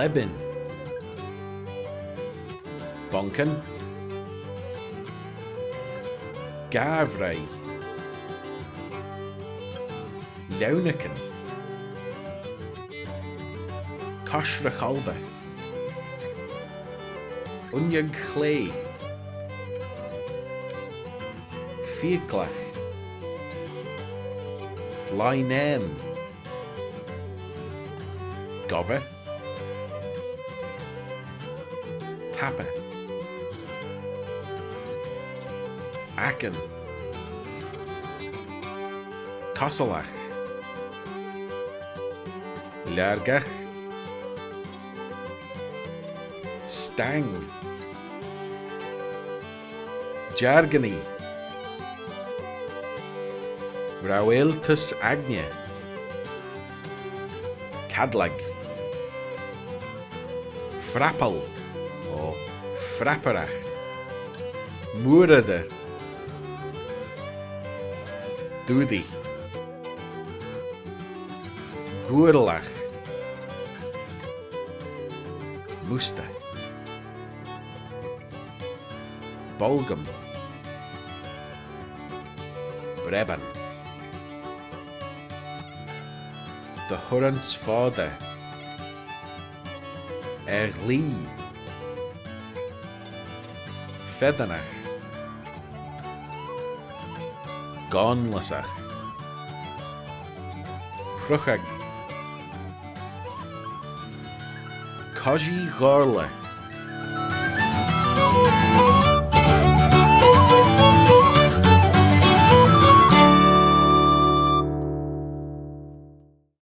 Glebin. Bonken. Gavray. Leuniken. Kashrachalbe. Unyag Clay. Fiaclach. Lainem. Gobbe. Tappe. Aken. Kasselach. Lergach. Stang. Jargany. Raweltus Agnia. Cadlag. Frappel. O Frapperach. Moerader. Doody. Goerlach. Musta. Bolgum. Breben. De Hurrens Vader. Erlee. Fedanach. Gonlasach. Pruchag. Kaji Gorla.